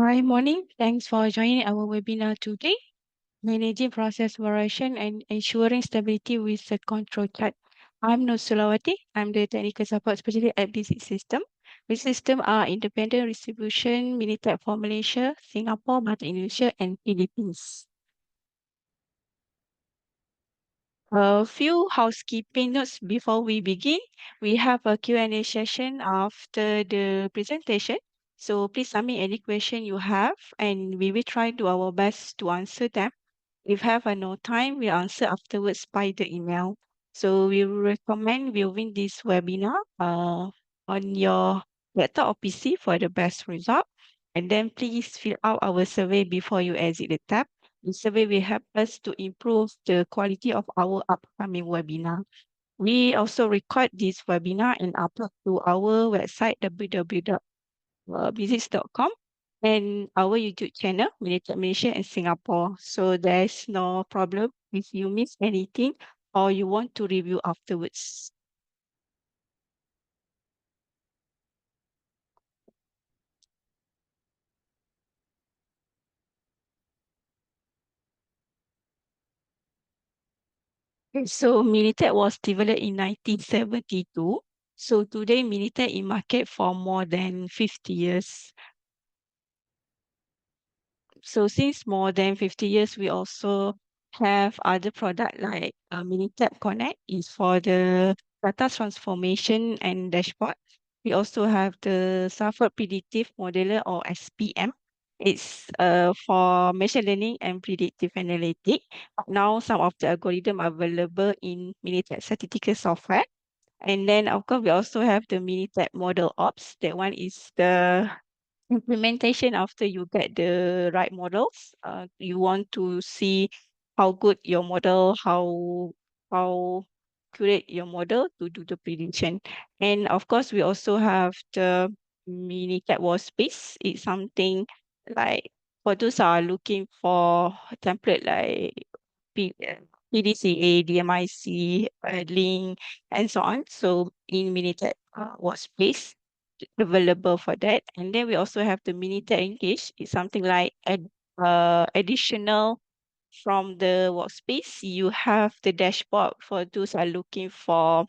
Hi, morning. Thanks for joining our webinar today, Managing Process Variation and Ensuring Stability with the Control Chart. I'm Nur Sulawati. I'm the Technical Support Specialist at Bizit Systems. Bizit Systems are independent distribution, Minitab for Malaysia, Singapore, Batam, Indonesia, and Philippines. A few housekeeping notes before we begin. We have a Q&A session after the presentation. So please submit any question you have and we will try to our best to answer them. If have no time, we'll answer afterwards by the email. So we recommend viewing this webinar on your laptop or PC for the best result. And then please fill out our survey before you exit the tab. The survey will help us to improve the quality of our upcoming webinar. We also record this webinar and upload to our website www.bizits.com and our YouTube channel, Minitab Malaysia and Singapore. So there's no problem if you miss anything or you want to review afterwards. Okay, so Minitab was developed in 1972. So today Minitab in market for more than 50 years. So since more than 50 years, we also have other product like Minitab Connect is for the data transformation and dashboard. We also have the Suffolk Predictive Modeler or SPM. It's for machine learning and predictive analytics. Now some of the algorithm are available in Minitab statistical software. And then of course we also have the Minitab Model Ops. That one is the implementation after you get the right models. You want to see how good your model, how accurate your model to do the prediction. And of course, we also have the mini cat wall space. It's something like for those who are looking for a template like PDCA, DMIC, link, and so on. So in Minitab workspace, available for that. And then we also have the Minitab Engage. It's something like additional from the workspace. You have the dashboard for those who are looking for,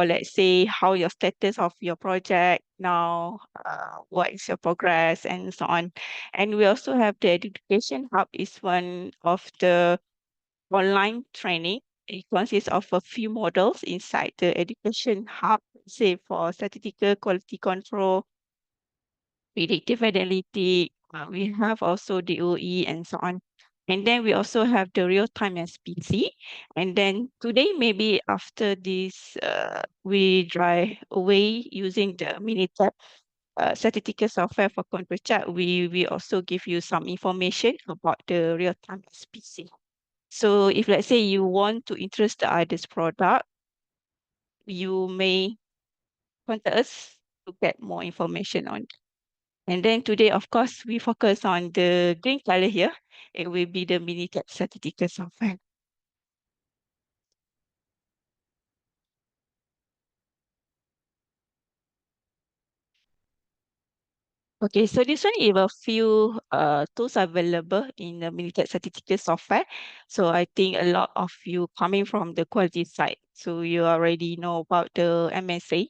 let's say, how your status of your project now, what is your progress, and so on. And we also have the education hub is one of the online training. It consists of a few models inside the education hub, say for statistical quality control, predictive analytics. We have also DOE and so on. And then we also have the real-time SPC. And then today, maybe after this, we drive away using the Minitab statistical software for control chart. We also give you some information about the real-time SPC. So if let's say you want to interest the others product, you may contact us to get more information on. And then today, of course, we focus on the green color here. It will be the Minitab statistical software. Okay, so this one is a few tools available in the Minitab statistical software. So I think a lot of you coming from the quality side. So you already know about the MSA,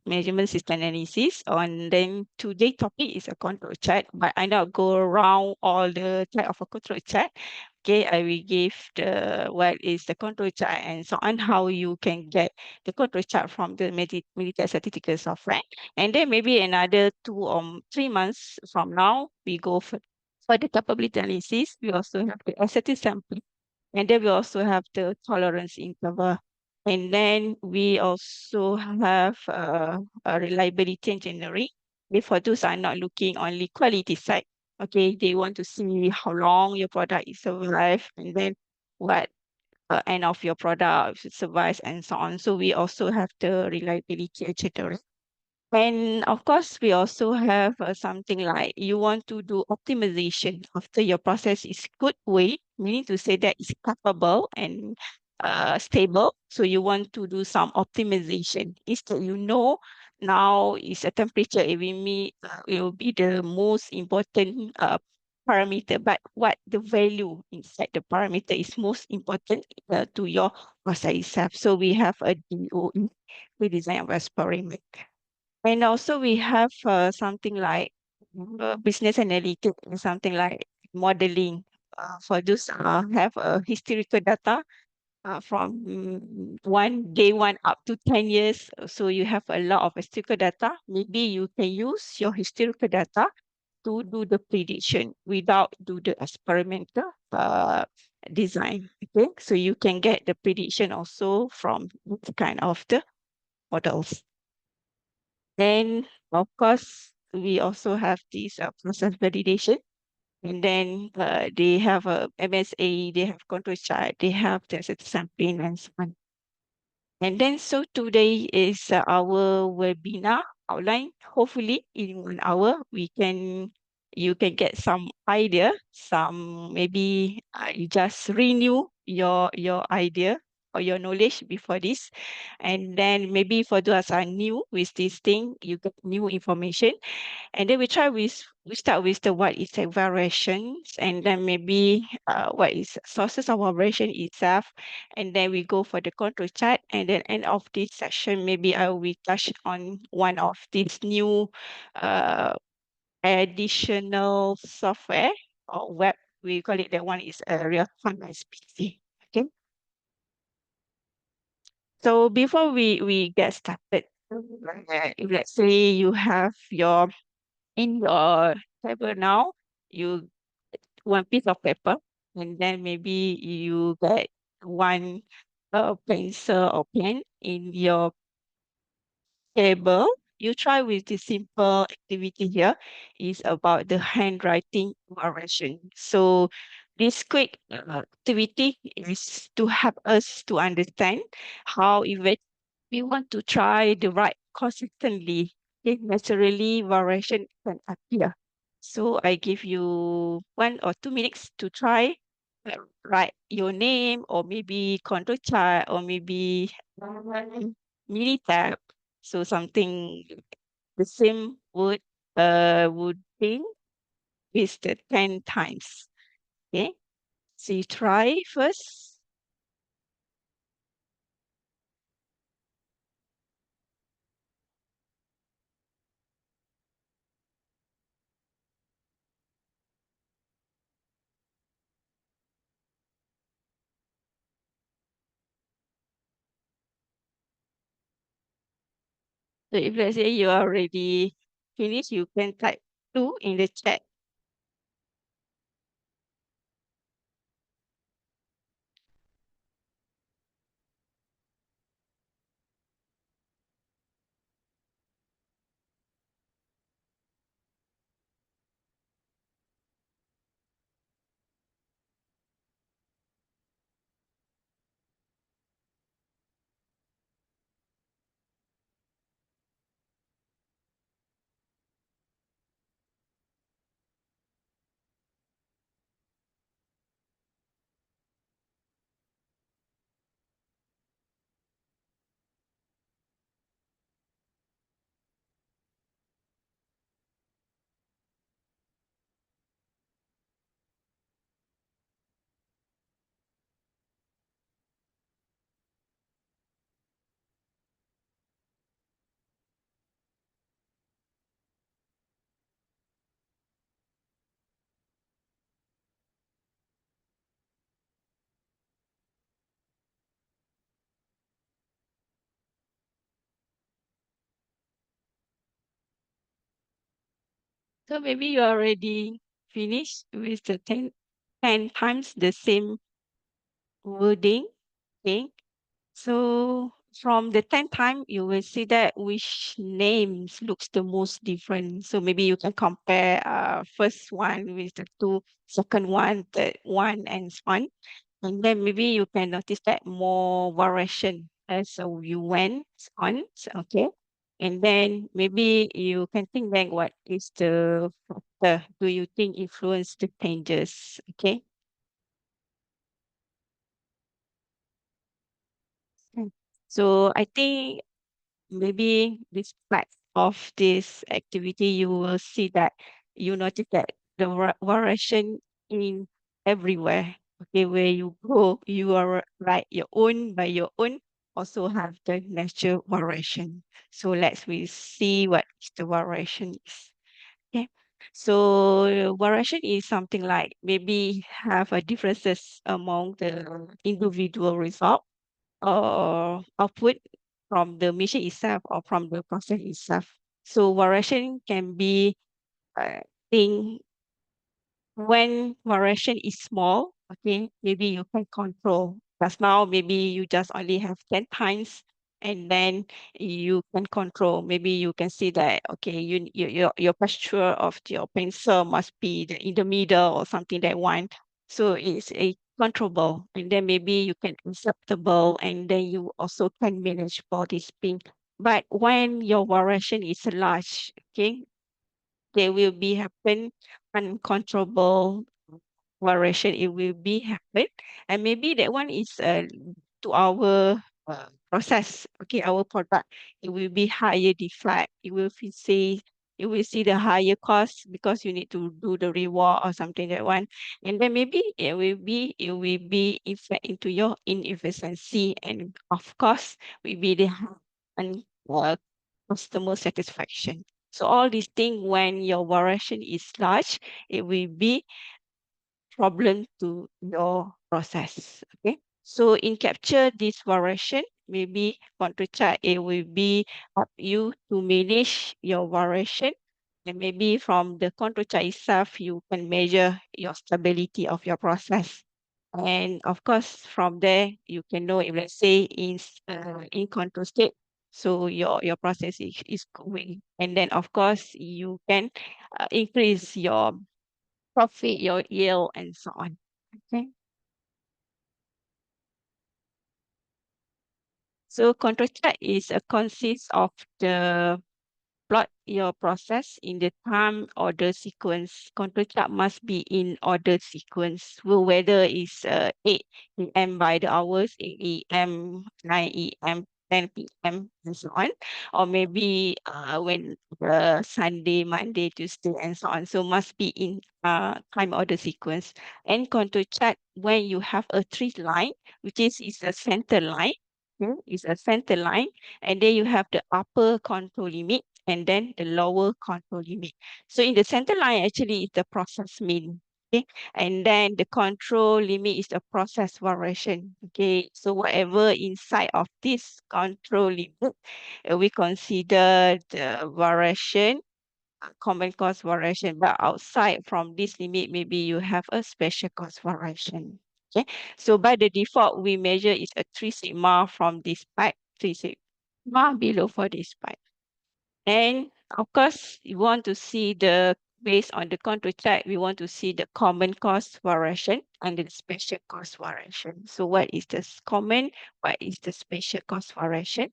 measurement system analysis. And then today topic is a control chart, but I not go around all the type of a control chart. Okay, I will give the what is the control chart and so on, how you can get the control chart from the Minitab statistical software. And then maybe another 2 or 3 months from now, we go for the capability analysis. We also have the asset sampling, and then we also have the tolerance interval. And then we also have a reliability engineering. If for those are not looking only quality side, okay, they want to see how long your product is survive, and then what end of your product survives, and so on. So we also have the reliability engineering. And of course, we also have something like you want to do optimization after your process is good way, meaning to say that it's capable and stable. So you want to do some optimization. Instead, now is a temperature. It will be the most important parameter. But what the value inside the parameter is most important to your process itself. So we have a DOE, we design of experiment. And also we have something like business analytics and something like modeling. For those have historical data from day one up to 10 years. So you have a lot of historical data. Maybe you can use your historical data to do the prediction without do the experimental design. Okay, so you can get the prediction also from this kind of the models. Then, of course, we also have this process validation. And then they have a MSA, they have control chart, they have test sampling and so on. And then, so today is our webinar outline. Hopefully, in 1 hour, you can get some idea, some maybe you just renew your idea or your knowledge before this. And then maybe for those are new with this thing, you get new information. And then we start with the what is the variations, and then maybe what is sources of variation itself, and then we go for the control chart, and then end of this session, maybe I will touch on one of these new uh, additional software or web. We call it that one is a real-time SPC. Okay. So before we get started, if let's say you have your in your table now, you one piece of paper, and then maybe you get one pencil or pen in your table. You try with the simple activity here is about the handwriting correction. So this quick activity is to help us to understand how even we want to try the right consistently. Okay, naturally variation can appear. So I give you 1 or 2 minutes to try write your name or maybe control chart or maybe Minitab. So something the same would be with the 10 times. Okay. So you try first. So if let's say you are already finished, you can type 2 in the chat. So maybe you already finished with the 10 times the same wording. Okay. So from the 10th time, you will see that which names looks the most different. So maybe you can compare first one with the two, second one, third one, and so on. And then maybe you can notice that more variation as you went on. Okay. And then maybe you can think back what is the factor do you think influence the changes? Okay. So I think maybe despite of this activity, you will see that you notice that the variation in everywhere. Okay, where you go, you are right your own by your own also have the natural variation. So let's we see what is the variation is. Okay. So variation is something like maybe have a differences among the individual result or output from the machine itself or from the process itself. So variation can be thing when variation is small, okay, maybe you can control. Because now maybe you just only have 10 times and then you can control. Maybe you can see that, okay, your posture of your pencil must be in the middle or something that one. So it's a controllable. And then maybe you can acceptable and then you also can manage body spin. But when your variation is large, okay, there will be happen uncontrollable variation. It will be happen, and maybe that one is to our process. Okay, our product. It will be higher defect. You will see the higher cost because you need to do the reward or something that one, and then maybe it will be effect into your inefficiency, and of course will be the and customer satisfaction. So all these things, when your variation is large, it will be problem to your process. Okay. So in capture this variation, maybe control chart, it will be up you to manage your variation. And maybe from the control chart itself, you can measure your stability of your process. And of course, from there, you can know if let's say in control state, so your process is going. And then of course, you can increase your profit, your yield, and so on. Okay. So control chart is a consists of the plot your process in the time order sequence. Control chart must be in order sequence. Well, whether it's 8 a.m. by the hours, 8 a.m., 9 a.m., 10 p.m., and so on. Or maybe when Sunday, Monday, Tuesday, and so on. So must be in time order sequence. And control chart, when you have a three line, which is a center line, is a center line, and then you have the upper control limit and then the lower control limit. So in the center line, actually, is the process mean. Okay, and then the control limit is the process variation. Okay, so whatever inside of this control limit, we consider the variation, common cost variation. But outside from this limit, maybe you have a special cost variation. Okay, so by the default, we measure is a 3 sigma from this pipe, 3 sigma below for this pipe. And of course, you want to see the based on the control chart, we want to see the common cost variation and the special cost variation. So what is the common? What is the special cost variation?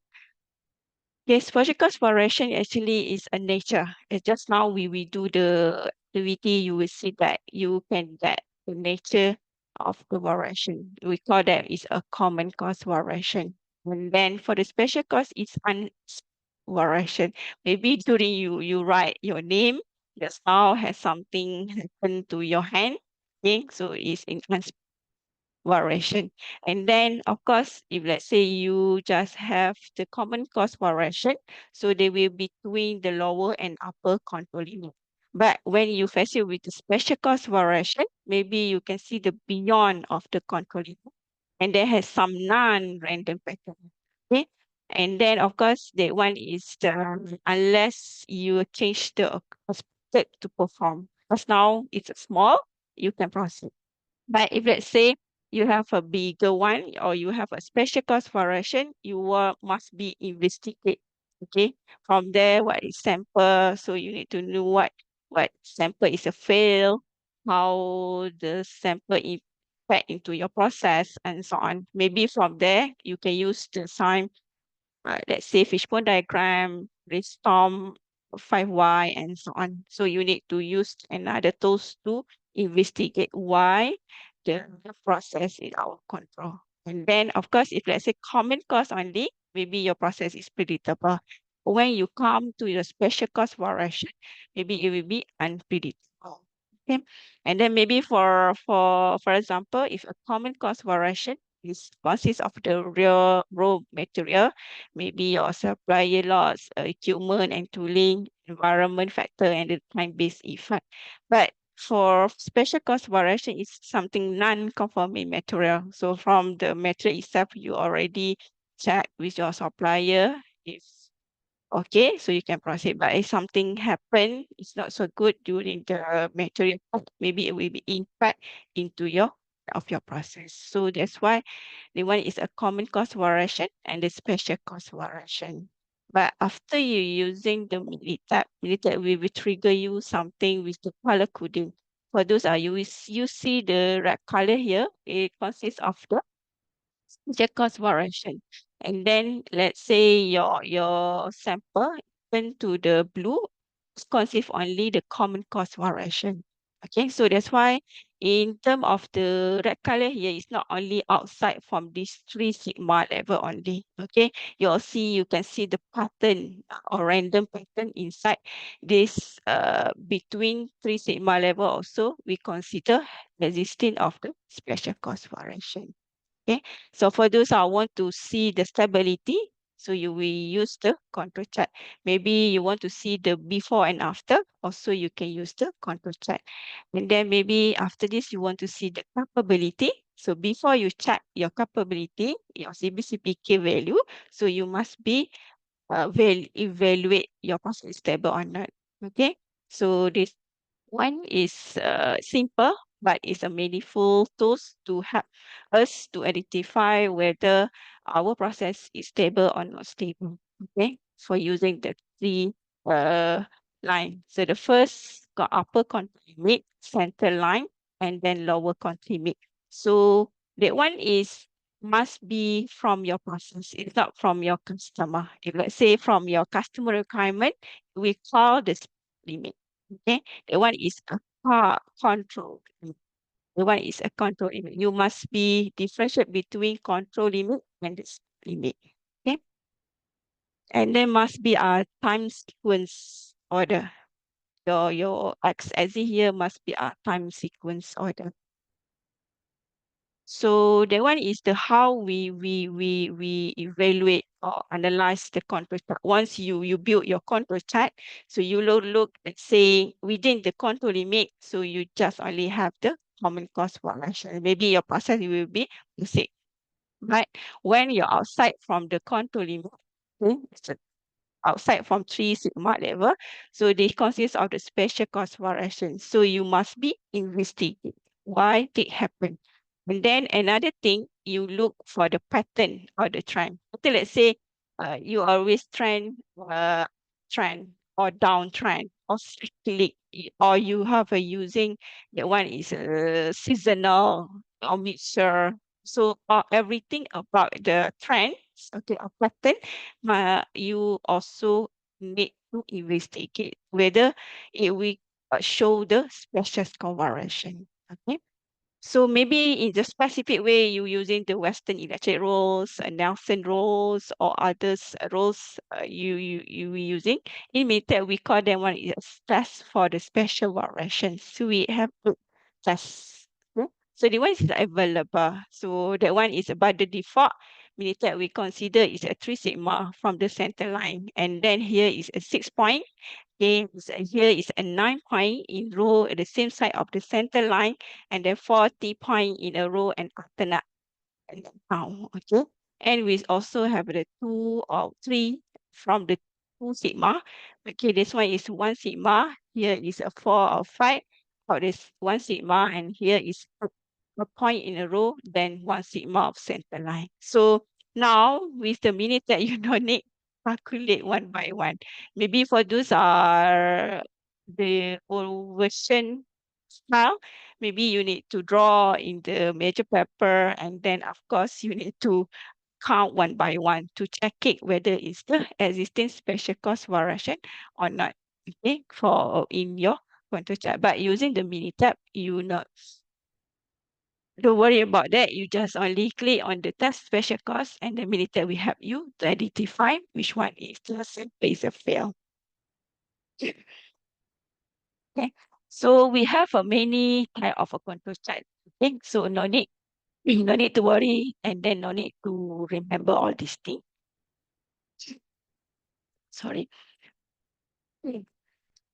Yes, special cost variation actually is a nature. It's just now we do the activity, you will see that you can get the nature of the variation. We call that is a common cost variation. And then for the special cost, it's variation. Maybe during you write your name, just now has something happened to your hand. Okay, so it's in variation. And then, of course, if let's say you just have the common cost variation, so they will be between the lower and upper control limit. But when you face it with the special cost variation, maybe you can see the beyond of the control limit, and there has some non-random pattern. Okay. And then, of course, that one is the unless you change the expected to perform. Because now it's small, you can proceed. But if let's say you have a bigger one or you have a special cost variation, you will, must be investigate. Okay. From there, what is sample? So you need to know what sample is a fail, how the sample impact into your process and so on. Maybe from there you can use the sign, let's say fishbone diagram, brainstorm 5 why and so on. So you need to use another tools to investigate why the process is out of control. And then of course, if let's say common cause only, maybe your process is predictable. When you come to the special cost variation, maybe it will be unpredictable. Okay. And then maybe for example, if a common cost variation is consists of the real raw material, maybe your supplier loss, equipment and tooling, environment factor, and the time-based effect. But for special cost variation is something non-conforming material. So from the material itself, you already check with your supplier if okay, so you can proceed. But if something happen, it's not so good during the material, maybe it will be impact into your process. So that's why the one is a common cost variation and the special cost variation. But after you using the Minitab will trigger you something with the color coding. For those you see the red color here, it consists of the check cost variation. And then let's say your sample turn to the blue, it consists only the common cost variation. Okay, so that's why in term of the red color here, it's not only outside from this three sigma level only. Okay, you can see the pattern or random pattern inside this between three sigma level also we consider existing of the special cost variation. Okay, so for those who want to see the stability, so you will use the control chart. Maybe you want to see the before and after, also you can use the control chart. And then maybe after this, you want to see the capability. So before you check your capability, your CBCPK value, so you must be evaluate your process is stable or not. Okay, so this one is simple, but it's a meaningful tools to help us to identify whether our process is stable or not stable. Okay, for using the three uh, line. So the first got upper control limit, center line, and then lower control limit. So that one is must be from your process. It's not from your customer. If let's say from your customer requirement, we call this limit. Okay, that one is a control limit. The one is a control limit. You must be differentiate between control limit and this limit. Okay, and there must be a time sequence order. Your x here must be a time sequence order. So that one is the how we evaluate or analyze the control chart. Once you build your control chart, so you look let's say within the control limit, so you just only have the common cost variation. Maybe your process will be the same. But when you're outside from the control limit, okay, so outside from three sigma level, so they consist of the special cost variation. So you must be investigate why it happened. And then another thing, you look for the pattern or the trend. Okay, let's say you always trend or downtrend or cyclic, or you have a using that one is seasonal or mixture. So everything about the trends, okay, or pattern, you also need to investigate whether it will show the special variation. Okay. So maybe in the specific way you using the Western electric rolls, Nelson rolls, or others rolls you were using. In Minitab, we call them one is a test for the special variations. So we have to test. Okay. So the one is available. So that one is by the default. Minitab we consider is a 3 sigma from the center line. And then here is a 6 point. Okay, here is a 9 point in row at the same side of the center line, and then 40 point in a row and alternate and then down. Okay, and we also have the 2 or 3 from the 2 sigma. Okay, this one is 1 sigma. Here is a 4 or 5 for this 1 sigma, and here is a point in a row, then 1 sigma of center line. So now with the minute that you don't need calculate one by one. Maybe for those are the old version style, maybe you need to draw in the major paper, and then of course you need to count one by one to check it whether it's the existing special cost variation or not. Okay, for in your control chart. But using the Minitab, you know Don't worry about that. You just only click on the test special course and the Minitab will help you to identify which one is the same is a fail. Okay. So we have a many type of a control chart. Okay. So no need, no need to worry, and then no need to remember all these things. Sorry. Mm.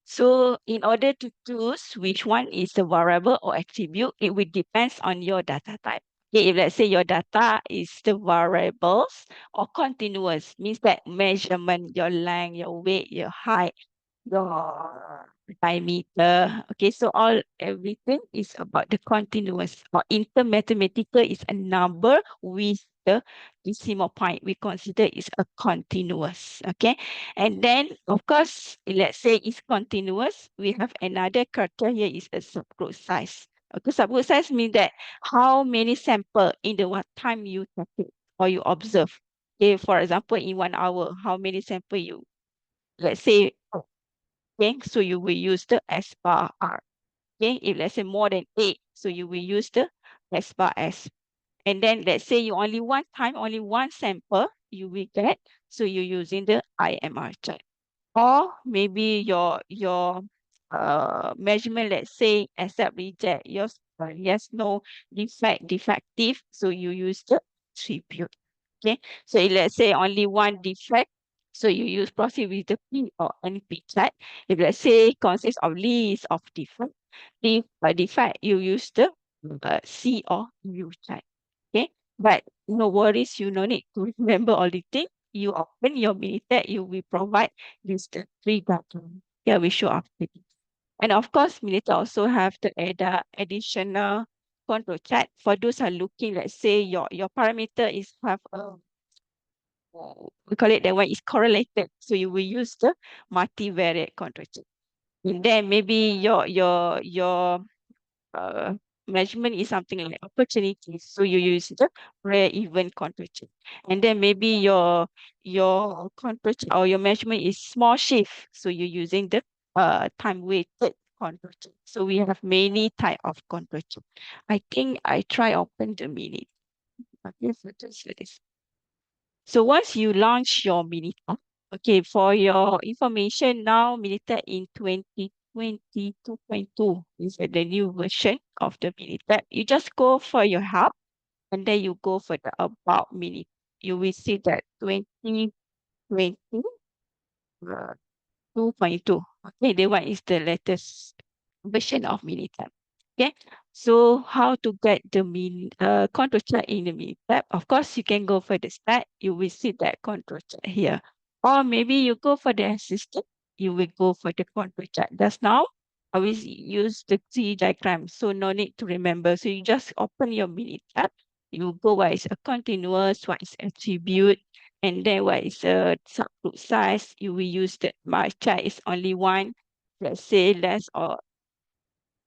So in order to choose which one is the variable or attribute, it will depends on your data type. Okay, if let's say your data is the variables or continuous, means that measurement, your length, your weight, your height, your diameter. Okay, so all everything is about the continuous. Or intermathematical is a number with the decimal point. We consider is a continuous. Okay, and then of course, let's say it's continuous. We have another criteria is a subgroup size. Okay, subgroup size means that how many sample in the what time you take it or you observe. Okay, for example, in 1 hour, how many sample you let's say okay, so you will use the S bar R. Okay, if let's say more than eight, so you will use the S bar S. And then let's say you only one time, only one sample you will get, so you're using the IMR chart. Or maybe your measurement, let's say accept reject, yes, no, defect, defective, so you use the attribute. Okay, so if let's say only one defect, so you use proceed with the P or NP chart. If let's say consists of list of different defect, you use the C or U chart. Okay, but no worries, you no need to remember all the things. You open your Minitab, you will provide this the three button. Yeah, we show after this. And of course, Minitab also have the additional control chart for those who are looking. Let's say your parameter is have a we call it that one is correlated. So you will use the multivariate control chart. And then maybe your uh, measurement is something like opportunities. So you use the rare event control chart. And then maybe your control chart or your measurement is small shift. So you're using the time weighted control chart. So we have many type of control chart. I think I try open the minute. Okay, so just let this. So once you launch your Minitab, okay, for your information now, Minitab in 2022.2 is the new version of the Minitab. You just go for your help and then you go for the about Mini. You will see that 2020 uh, 2.2. Okay, that one is the latest version of Minitab. Okay, so how to get the control chart in the Minitab? Of course, you can go for the start. You will see that control chart here. Or maybe you go for the assistant. You will go for the control chart. Just now, I will use the T diagram, so no need to remember. So you just open your Minitab. You go what is a continuous, what is attribute, and then what is a subgroup size? You will use the my chart is only one. Let's say less or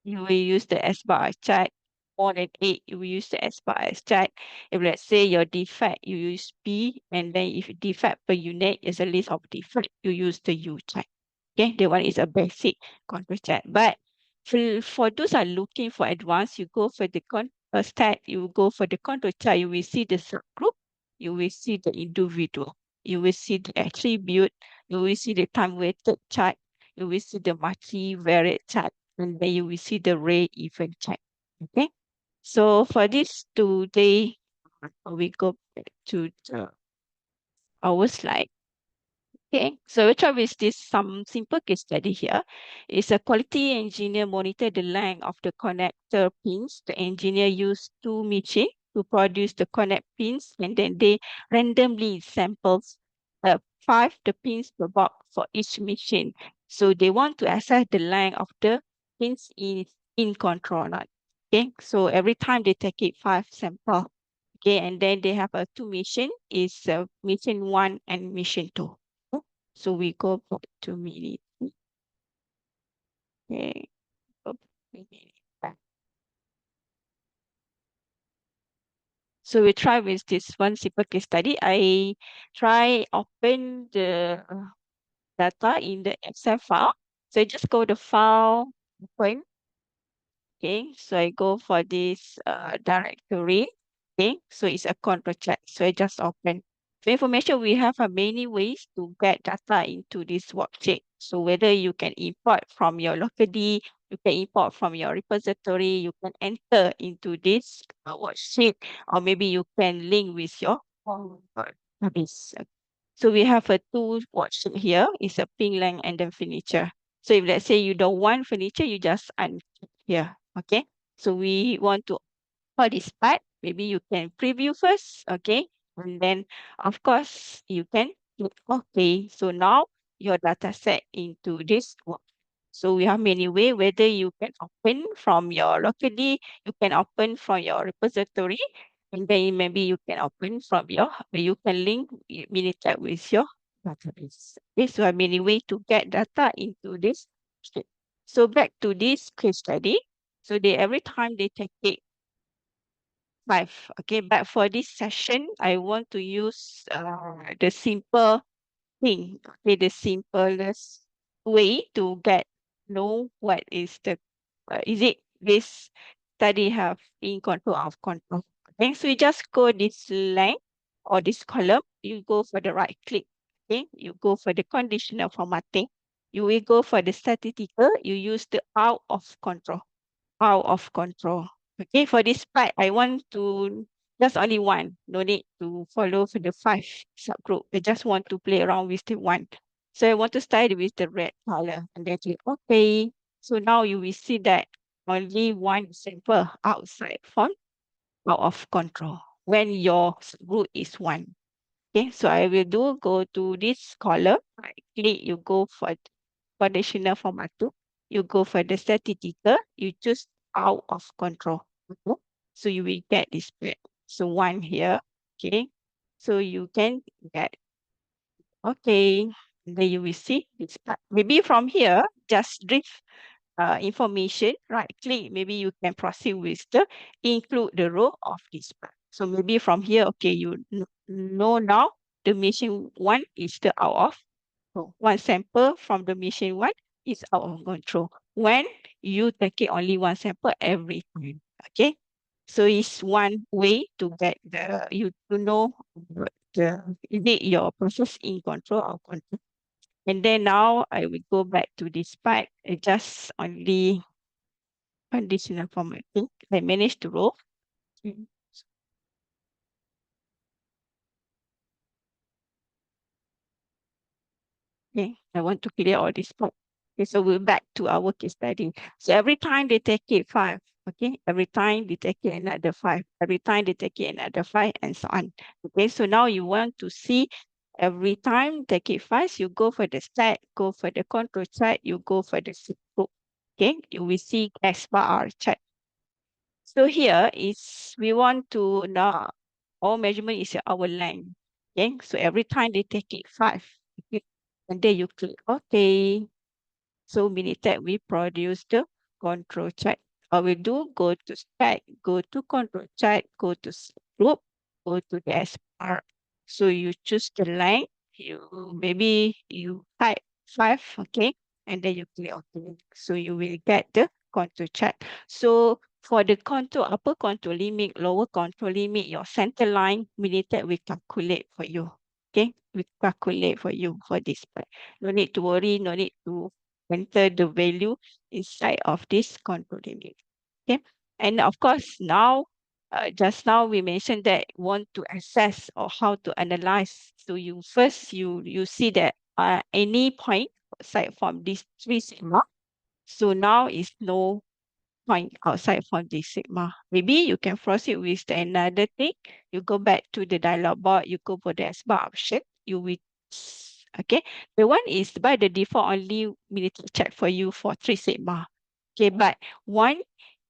you will use the S bar chart. More than eight, you will use the S bar chart. If let's say your defect, you use P, and then if defect per unit is a list of defect, you use the U chart. Okay, the one is a basic control chart. But for those are looking for advanced, you go for the stat, you go for the control chart, you will see the subgroup, you will see the individual, you will see the attribute, you will see the time weighted chart, you will see the multivariate chart, and then you will see the ray event chart. Okay. So for this today, we go back to our slide. Okay, so we try with this some simple case study here. It's a quality engineer monitor the length of the connector pins. The engineer used two machines to produce the connect pins, and then they randomly samples five the pins per box for each machine. So they want to assess the length of the pins in control not. Okay, so every time they take it five sample. Okay, and then they have a two mission is mission one and mission two. So we go back to mini. Okay, go back to mini. So we try with this one simple case study. I try open the data in the Excel file. So I just go to file, open, Okay, so I go for this directory. Okay, so it's a control check. So I just open. For information, we have many ways to get data into this worksheet. So whether you can import from your locally, you can import from your repository, you can enter into this worksheet, or maybe you can link with your own database. So we have a two worksheet here. It's a ping length and then furniture. So if let's say you don't want furniture, you just unclick here. Okay. So we want to for this part, maybe you can preview first, okay? And then, of course, you can click OK. So now your data set into this work. So we have many way, whether you can open from your locally, you can open from your repository, and then maybe you can open from your, you can link Minitab with your database. Okay, so have many way to get data into this sheet. So back to this case study. So they every time they take it five. Okay, but for this session, I want to use the simple thing. Okay, the simplest way to get know what is the is it this study have in control of control. Okay, so you just go this line or this column. You go for the right click. Okay, you go for the conditional formatting. You will go for the statistical. You use the out of control. Okay, for this part, I want to just only one. No need to follow for the five subgroup. I just want to play around with the one. So I want to start with the red color and then click OK. So now you will see that only one sample outside from out of control when your root is one. Okay, so I will do go to this column, right click, you go for conditional format two, you go for the statistical, you choose out of control. Okay. So you will get this spread. So one here, okay. So you can get okay. And then you will see this part. Maybe from here, just drift information, right click, maybe you can proceed with the include the row of this part. So maybe from here, okay, you know now the machine one is the out of control. One sample from the machine one is out of control. When you take it only one sample every time. Okay. So it's one way to get the you to know the is it your process in control or control. And then now I will go back to this part. I just only conditional formatting. I managed to roll. Mm. Okay, I want to clear all this part. Okay, so we're back to our case study. So every time they take it five, okay, every time they take it another five, every time they take it another five, and so on. Okay, so now you want to see every time take it five, you go for the stat, go for the control chart, you go for the group. Okay, you will see X bar chart. So here is we want to now our measurement is our length. Okay, so every time they take it five, okay, and then you click OK. So Minitab we produce the control chart. What we do, go to stack, go to control chart, go to group, go to the SR. So you choose the line, you maybe you type five, okay, and then you click OK. So you will get the control chart. So for the contour, upper contour limit, lower contour limit, your center line, Minitab we calculate for you. Okay, we calculate for you for this part. No need to worry, no need to enter the value inside of this control limit. Okay. And of course, now, just now we mentioned that want to assess or how to analyze. So you first, you see that any point aside from these three sigma. So now is no point outside from this sigma. Maybe you can proceed with the another thing. You go back to the dialog board, you go for the S bar option, you will okay. The one is by the default only military check for you for three sigma. Okay, but one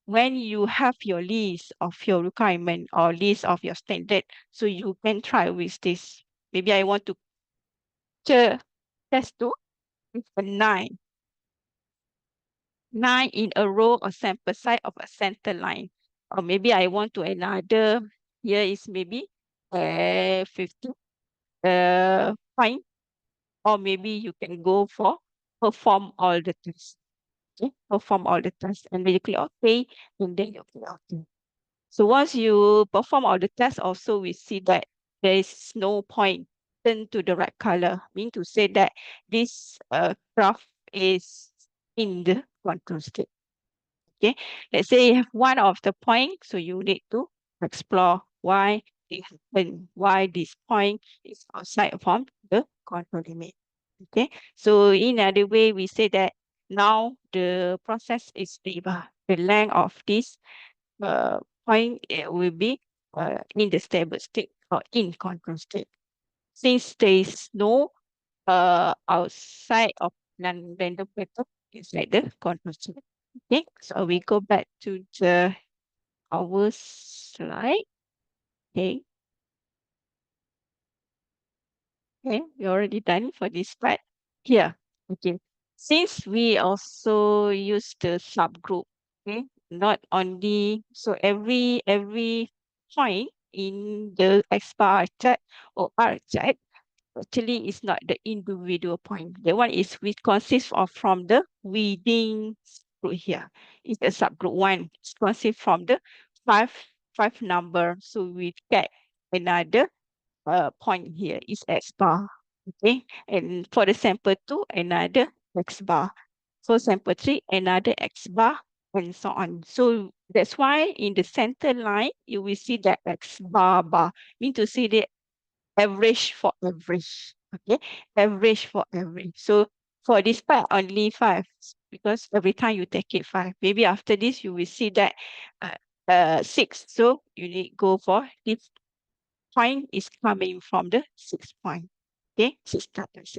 when you have your list of your requirement or list of your standard, so you can try with this. Maybe I want to test two with a nine in a row or sample size of a center line. Or maybe I want to another, here is maybe 50 fine. Or maybe you can go for perform all the tests. Okay, perform all the tests, and then you click OK, and then you click OK. So once you perform all the tests, also we see that there is no point turn to the right color, mean to say that this graph is in the control state. Okay, let's say you have one of the point, so you need to explore why it happened, why this point is outside from the control limit. Okay, so in other way, we say that now the process is stable. The length of this uh, point will be in the stable state or in control state. Since there is no outside of non-random pattern inside the control state. Okay, so we go back to the our slide. Okay, okay, we already done for this part. Here, okay. Since we also use the subgroup, okay, not only so every point in the X bar chart or R chart actually is not the individual point. The one is which consists of from the within group here. It's a subgroup one. It's consists from the five five number. So we get another point here is X bar. Okay. And for the sample two, another X bar. For sample three, another X bar and so on. So that's why in the center line, you will see that X bar, mean to see the average for average. Okay, average for average. So for this part, only five because every time you take it five. Maybe after this, you will see that uh, six. So you need go for this point is coming from the 6 point. Okay, 6%.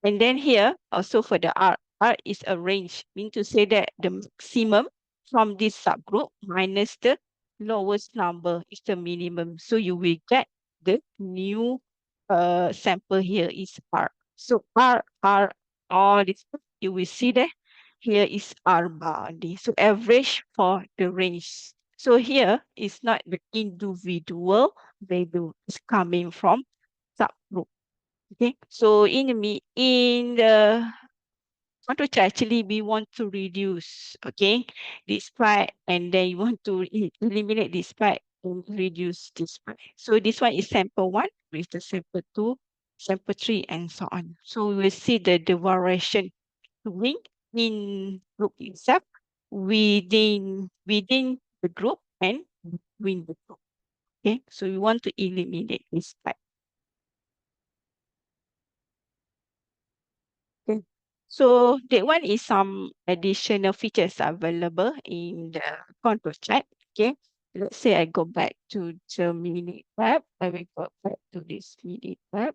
And then here, also for the R, R is a range, mean to say that the maximum from this subgroup minus the lowest number is the minimum. So you will get the new sample here is R. So R, all this, you will see that here is R bar only. So average for the range. So here is not the individual value, it's coming from subgroup. Okay, so in the control chart, actually we want to reduce, okay, this part, and then you want to eliminate this part and reduce this part. So this one is sample one with the sample two, sample three, and so on. So we will see the variation doing in group itself, within the group and between the group. Okay, so we want to eliminate this part. Okay. So that one is some additional features available in the control chart. Okay. Let's say I go back to the Minitab. I will go back to this Minitab.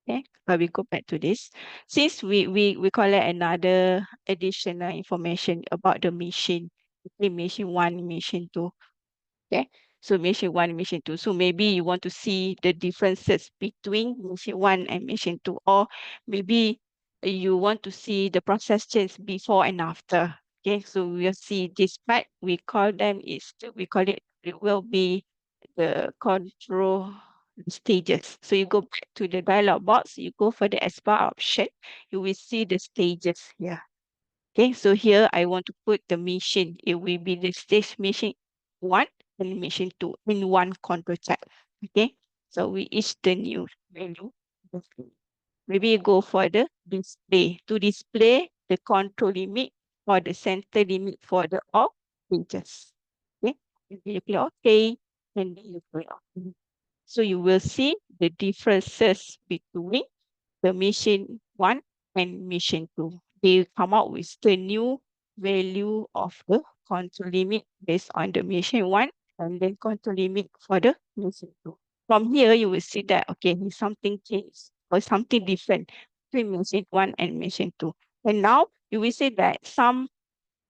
Okay. I will go back to this. Since we collect another additional information about the machine. Okay, machine one, machine two. Okay, so machine one, machine two. So maybe you want to see the differences between machine one and machine two, or maybe you want to see the process change before and after. Okay, so we'll see this part. We call them we call it will be the control stages. So you go back to the dialog box, you go for the S bar option, you will see the stages here. Okay, so here I want to put the machine. It will be the stage machine one and machine two in one control chart. Okay, so we each the new value. Maybe you go for the display to display the control limit or the center limit for the all pages. Okay, you click OK, and then you click OK. So you will see the differences between the machine one and machine two. They come out with the new value of the control limit based on the machine one and then control limit for the machine two. From here, you will see that, okay, something changed or something different between machine one and machine two. And now you will see that some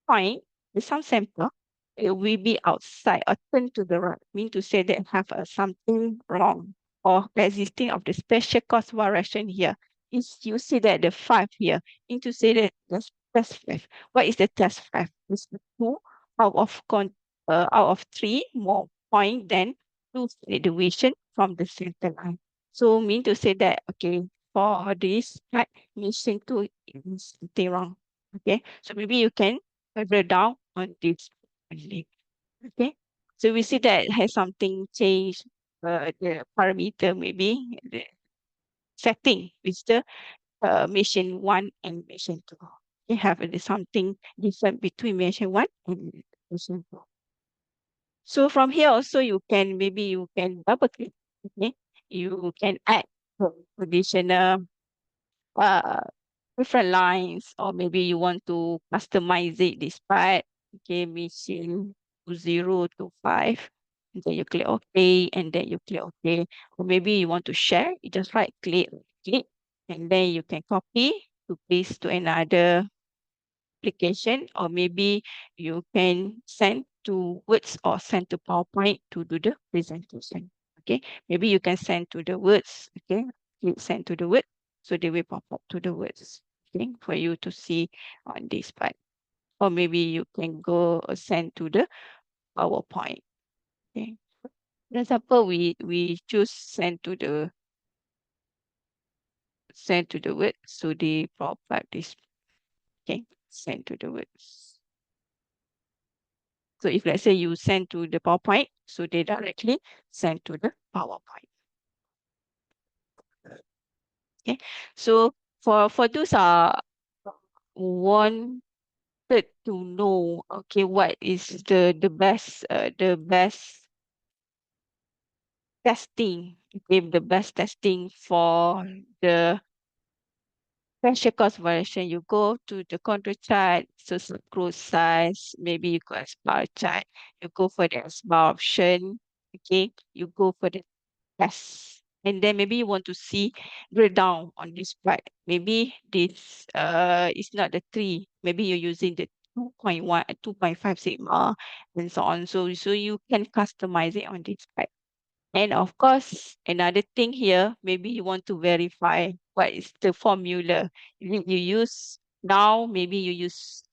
point, with some sample, it will be outside or turn to the right, mean to say that have something wrong or existing of the special cost variation here. Is you see that the five here, mean to say that the test five. What is the test five? It's the two out of three more point than two deviation from the center line. So mean to say that, okay, for this part, mission 2 is something wrong. Okay, so maybe you can write down on this only. Okay, so we see that has something changed, the parameter, maybe the setting with the mission 1 and mission 2. You have something different between mission 1 and mission 2. So from here also you can, maybe you can double click. Okay, you can add additional uh different lines, or maybe you want to customize it this part. Okay, mission 0 to 5. And then you click OK, and then you click OK. Or maybe you want to share, you just click, and then you can copy to paste to another application, or maybe you can send to Words or send to PowerPoint to do the presentation. Okay, maybe you can send to the Words. Okay, click send to the Word, so they will pop up to the Words. Okay, for you to see on this part. Or maybe you can go send to the PowerPoint. Okay, for example, we choose send to the Word, so they pop up this. Okay, send to the Words. So if let's say you send to the PowerPoint, so they directly send to the PowerPoint. Okay. So for those wanted to know, okay, what is the best testing, okay, the best testing for the pressure cost variation, you go to the control chart, so screw size, maybe you go as bar chart, you go for the S bar option, okay, you go for the test. And then maybe you want to see drill down on this part. Maybe this is not the 3. Maybe you're using the 2.1, 2.5 sigma, and so on. So you can customize it on this part. And of course, another thing here, maybe you want to verify what is the formula. You use now, maybe you use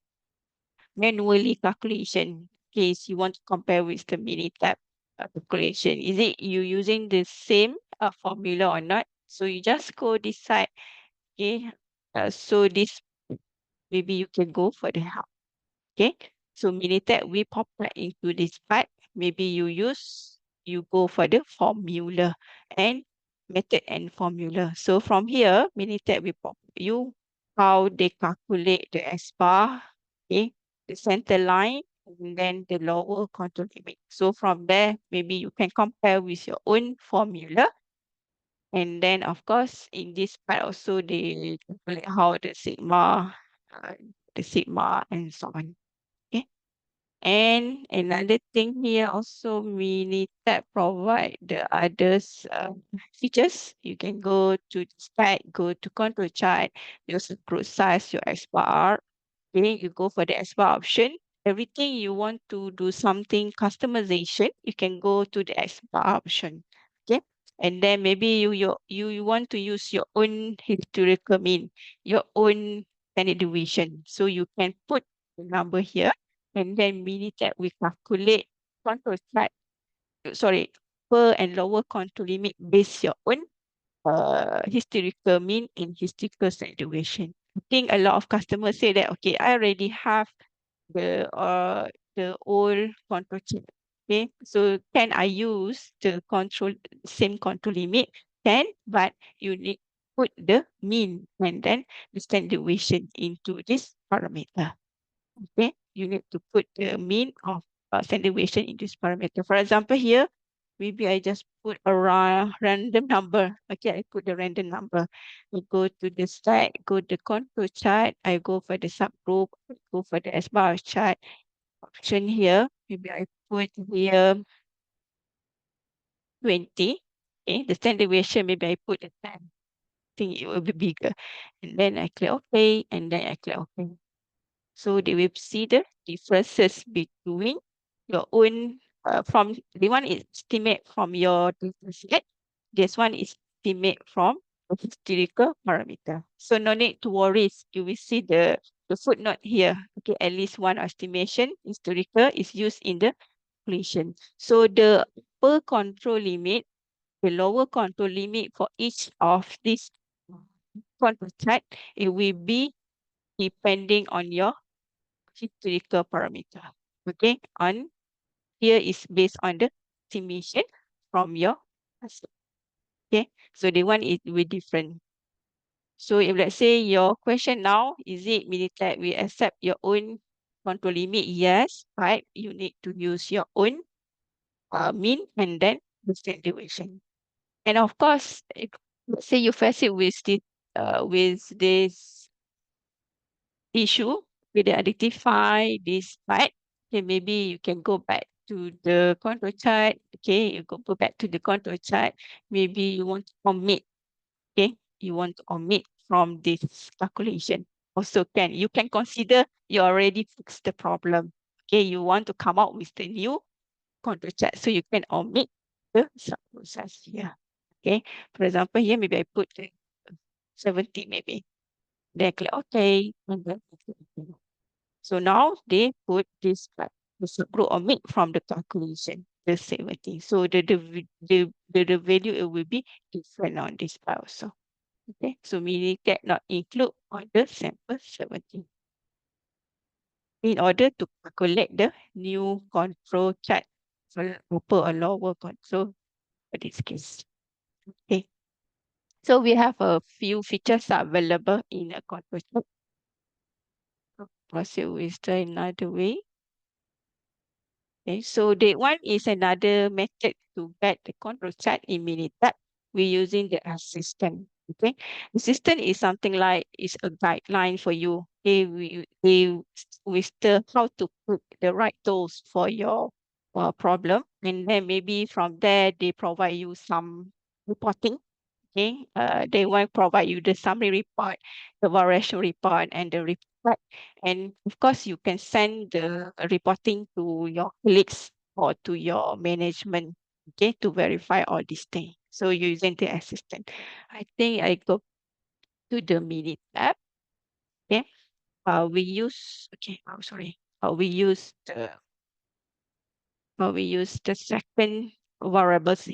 manually calculation case you want to compare with the Minitab calculation. Is it you using the same formula or not? So you just go this side, okay? So this, maybe you can go for the help, okay? So Minitab, we pop right into this part. Maybe you go for the formula and method and formula. So from here, Minitab, we pop you how they calculate the S bar, okay? The center line, and then the lower control limit. So from there, maybe you can compare with your own formula. And then, of course, in this part also, they calculate how uh, the sigma, and so on. Okay. And another thing here also, we need that provide the others features. You can go to the site, go to control chart, your group size, your X bar. Okay, you go for the X bar option. Everything you want to do something customization, you can go to the X bar option. Okay, and then maybe you want to use your own historical mean, your own standard deviation. So you can put the number here, and then we need that we calculate control chart, sorry, upper and lower control limit based your own historical mean and historical situation. I think a lot of customers say that, okay, I already have the old control chart. Okay, so can I use the same control limit? Can, but you need put the mean and then the standard deviation into this parameter. Okay, you need to put the mean of standard deviation in this parameter. For example, here, maybe I just put a random number. Okay, I put the random number. I go to the site, go to the control chart. I go for the subgroup. I go for the S bar chart option here. Maybe I put here 20. Okay, the standard deviation, maybe I put a 10. I think it will be bigger. And then I click OK, and then I click OK. So they will see the differences between your own, from the one is estimate from your data set. This one is estimate from the historical parameter. So no need to worry. You will see the footnote here. Okay, at least one estimation historical is used in the calculation. So the upper control limit, the lower control limit for each of these control chart, it will be depending on your historical parameter. Okay, on here is based on the estimation from your customer. Okay, so the one it will different. So if let's say your question now, is it Minitab we accept your own control limit? Yes, but you need to use your own mean and then the standard deviation. And of course, if, let's say you face it with this issue, with the identify this part, okay, maybe you can go back to the control chart. Okay, you go back to the control chart. Maybe you want to omit. Okay, you want to omit from this calculation. Also can you can consider you already fixed the problem. Okay, you want to come out with the new control chart, so you can omit the sub process here. Okay, for example, here maybe I put the 70 maybe. Then I click OK. And then I click OK. So now they put this part, the subgroup omit from the calculation, the 70. So the value it will be different on this part also. Okay, so meaning not include on the sample 70 in order to calculate the new control chart for upper or lower control for this case. Okay, so we have a few features available in a control chart. Proceed with the another way. Okay, so that one is another method to get the control chart in Minitab. We're using the assistant. Okay, assistant is something like is a guideline for you. Okay, we still how to put the right tools for your problem, and then maybe from there they provide you some reporting. Okay, they will provide you the summary report, the variation report, and the report. And of course, you can send the reporting to your colleagues or to your management, okay, to verify all these things. So using the assistant. I think I go to the Minitab. Okay, we use, okay, oh, sorry. We use the second variables.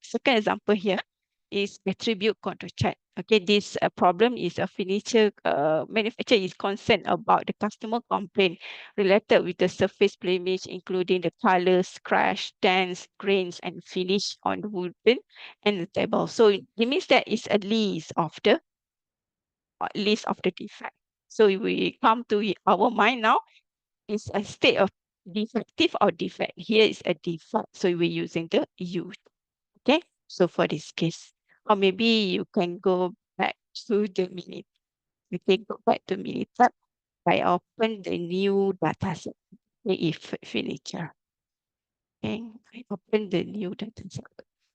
Second example here is attribute control chart. Okay, this problem is a furniture manufacturer is concerned about the customer complaint related with the surface blemish, including the colors, scratch, dents, grains, and finish on the wooden and the table. So it means that it's a list of the defect. So if we come to our mind now, it's a state of defective or defect. Here is a defect, so we're using the U. Okay, so for this case, or maybe you can go back to the minute. You can go back to Minitab by open the new data set. Okay, if furniture. Okay, I open the new data set.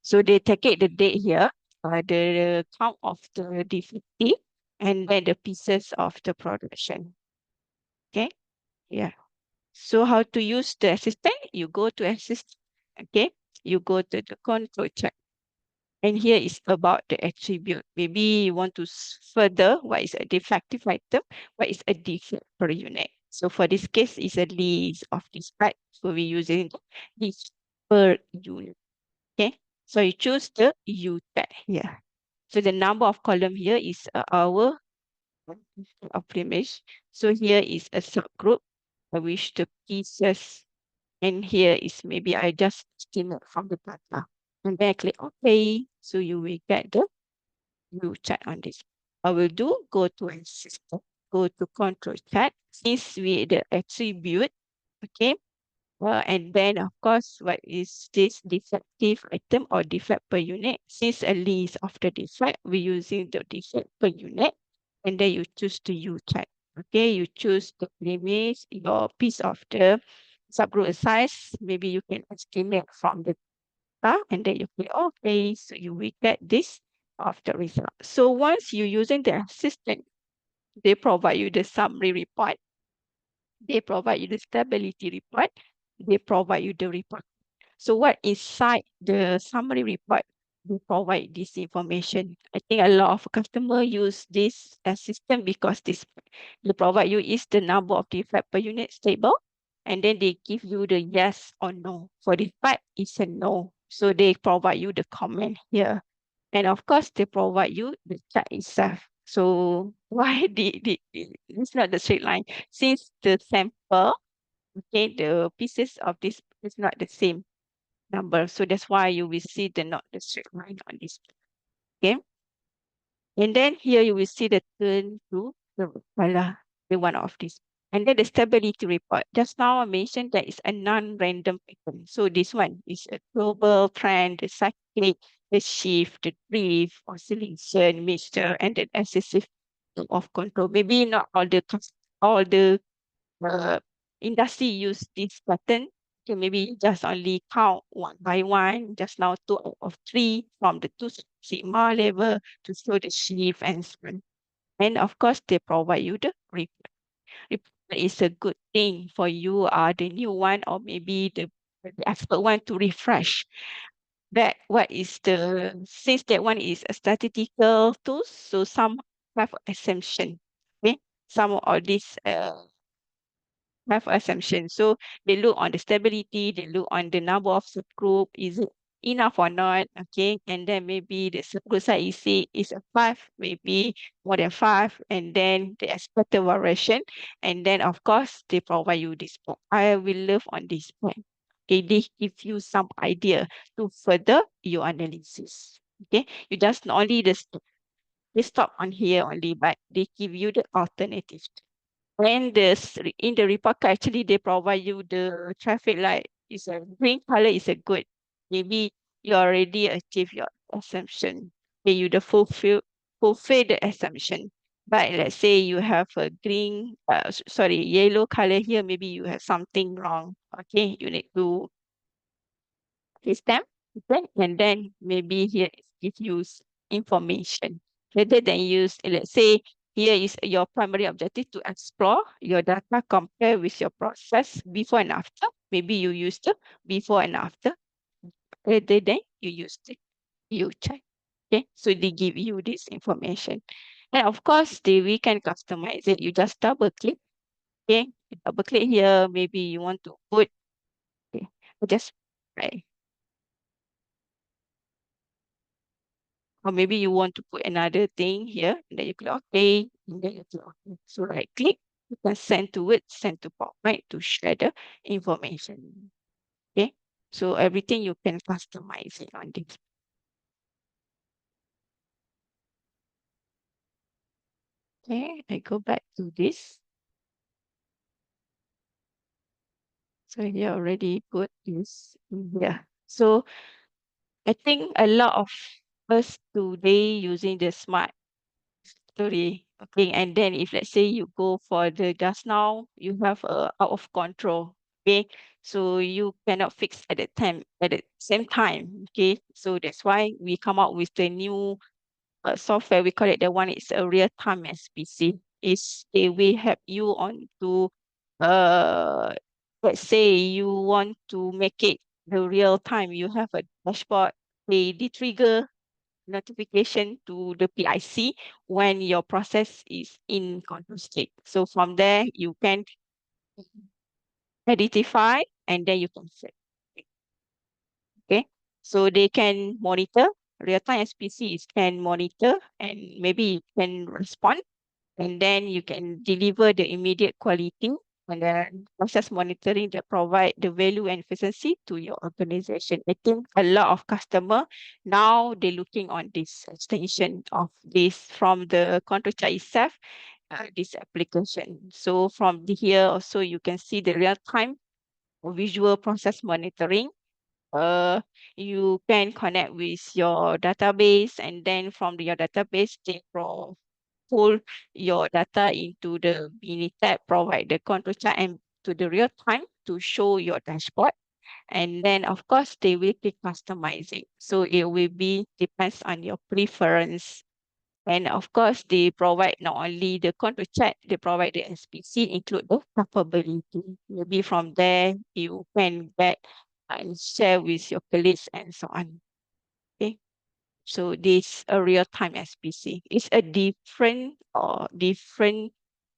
So they take it the date here, the count of the defective, and then the pieces of the production. Okay, yeah. So how to use the assistant? You go to assistant, okay? You go to the control chart. And here is about the attribute. Maybe you want to further what is a defective item, what is a defect per unit. So for this case, it's a list of this part. So we're using this per unit. Okay. So you choose the U tag here. So the number of column here is our of image. So here is a subgroup. I wish the pieces, and here is maybe I just estimate from the data. And then I click OK. So you will get the view chart on this. I will go to assistant, go to control chart. Since we the attribute, okay. And then of course, what is this defective item or defect per unit? Since a list of the defect, we're using the defect per unit. And then you choose the U chart. Okay, you choose the image, your piece of the subgroup size. Maybe you can estimate from the data, and then you click OK. So you will get this of the result. So once you're using the assistant, they provide you the summary report. They provide you the stability report. They provide you the report. So what inside the summary report? They provide this information. I think a lot of customers use this system because this they provide you is the number of defect per unit stable, and then they give you the yes or no. For this part, it's a no. So they provide you the comment here. And of course, they provide you the chart itself. So why it's not the straight line? Since the sample, okay, the pieces of this is not the same number. So that's why you will see the not the straight line on this. Okay. And then here you will see the turn to the color, the one of this. And then the stability report. Just now I mentioned that it's a non-random pattern. So this one is a global trend, the cyclic, the shift, the drift, oscillation, mixture, and the excessive of control. Maybe not all the uh, industry use this pattern. Okay, maybe just only count one by one, just now two out of three from the two sigma level to show the shift and so on. And of course, they provide you the report. Report is a good thing for you, the new one, or maybe the expert one to refresh that what is the since that one is a statistical tool, so some have assumption. Okay, some of these have assumption. So they look on the stability, they look on the number of subgroup, is it enough or not? Okay, and then maybe the subgroup size is a five, maybe more than five, and then the expected variation, and then of course they provide you this point. I will love on this point. Okay, they give you some idea to further your analysis. Okay, you just not only they stop on here only, but they give you the alternative. And in the report card, actually they provide you the traffic light. It's a green color is a good. Maybe you already achieve your assumption. Okay, you the fulfill the assumption. But let's say you have a green, sorry, yellow color here, maybe you have something wrong. Okay, you need to fix them. Okay, and then maybe here it gives you information rather than use, let's say, here is your primary objective to explore your data, compare with your process before and after. Maybe you use the before and after rather than you use the you check. Okay, so they give you this information. And of course, we can customize it. You just double click. Okay, you double click here. Maybe you want to put, okay, just right. Or maybe you want to put another thing here, and then you click OK, and then you click OK. So right click, you can send to it, send to PowerPoint to share the information. Okay. So everything you can customize it on this. Okay, I go back to this. So you already put this in here. So I think a lot of us today using the smart story. Okay, and then if let's say you go for the just now, you have a out of control. Okay, so you cannot fix at the time at the same time. Okay, so that's why we come out with the new software. We call it the one. It's a real time SPC. Is it will help you on to uh let's say you want to make it the real time. You have a dashboard. They trigger notification to the PIC when your process is in control state. So from there, you can identify and then you can set. Okay. So they can monitor, real-time SPCs can monitor and maybe you can respond and then you can deliver the immediate quality and then process monitoring that provide the value and efficiency to your organization. I think a lot of customer now they're looking on this extension of this from the control chart itself, this application. So from here also you can see the real time visual process monitoring. uh, you can connect with your database and then from your database they pull your data into the Minitab, provide the control chart and to the real time to show your dashboard. And then of course they will be customizing. So it will be depends on your preference. And of course they provide not only the control chart, they provide the SPC, include the capability. Maybe from there you can get and share with your colleagues and so on. Okay. So this a real-time SPC. It's a different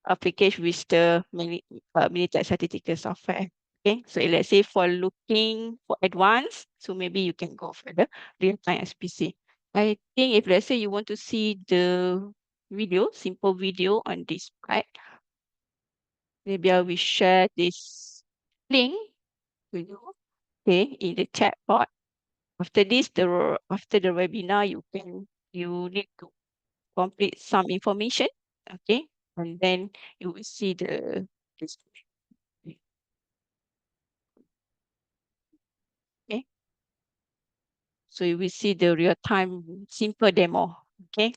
application with the Minitab statistical software. Okay, so let's say for looking for advanced, so maybe you can go for the real-time SPC. I think if let's say you want to see the video, simple video on this part. Maybe I will share this link to you, okay, in the chat box. After this, after the webinar, you need to complete some information, okay, and then you will see this, okay. So you will see the real-time simple demo, okay.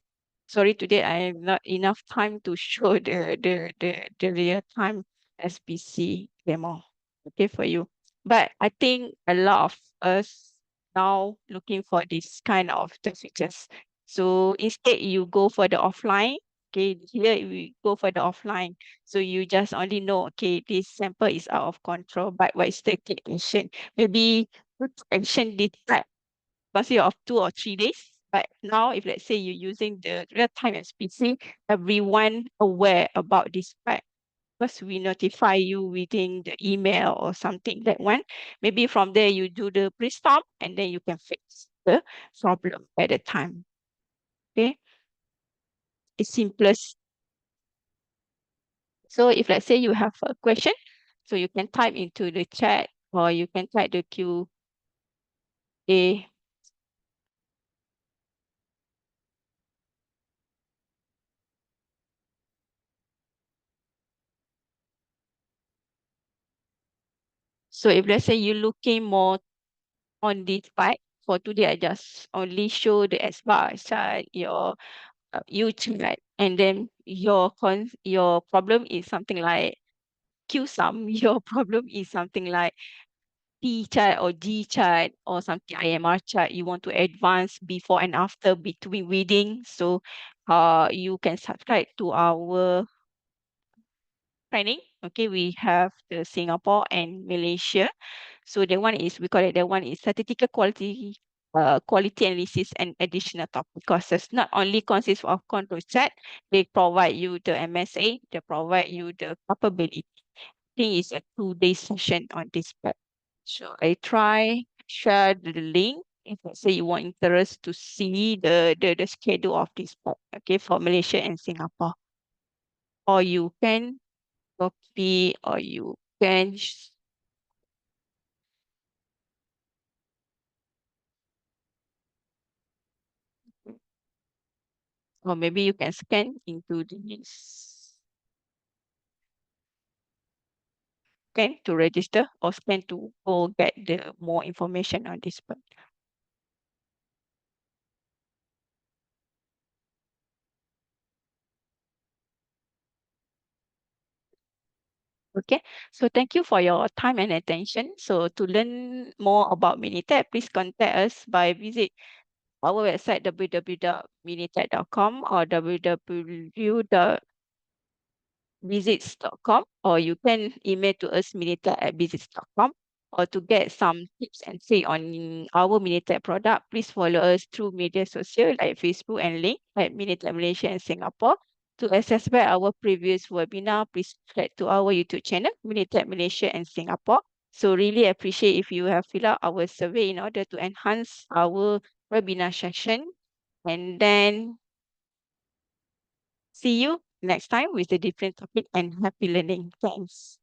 Sorry, today I have not enough time to show the real-time SPC demo, okay, for you. But I think a lot of us now looking for this kind of the features. So instead you go for the offline, okay, here we go for the offline. So you just only know, okay, this sample is out of control, but what is the take action? Maybe put action this type consist of 2 or 3 days. But now, if let's say you're using the real-time SPC, everyone aware about this fact because we notify you within the email or something that one. Maybe from there you do the pre-stop and then you can fix the problem at the time. Okay, it's simplest. So if let's say you have a question, so you can type into the chat or you can type the QA. So if let's say you're looking more on this part. For today, I just only show the S bar chart, your U chart, and then your problem is something like Q sum. Your problem is something like P chart or G chart or something IMR chart. You want to advance before and after between reading. So you can subscribe to our training. Okay, we have the Singapore and Malaysia. So that one is we call it that one is statistical quality analysis and additional topic courses. Not only consists of control set, they provide you the MSA, they provide you the capability. I think it's a 2 day session on this part. So I try share the link if let's say you want interest to see the schedule of this part, okay, for Malaysia and Singapore. Or you can copy or you can or maybe you can scan into this scan to register or scan to go get the more information on this part. Okay, so thank you for your time and attention. So to learn more about Minitab, please contact us by visit our website www.minitab.com or www. Bizits.com, or you can email to us minitab@bizits.com, or to get some tips and tricks on our Minitab product, please follow us through media social like Facebook and link at Minitab Malaysia and Singapore. To access back our previous webinar, please subscribe to our YouTube channel, Minitab Malaysia and Singapore. So really appreciate if you have filled out our survey in order to enhance our webinar session. And then see you next time with a different topic and happy learning. Thanks.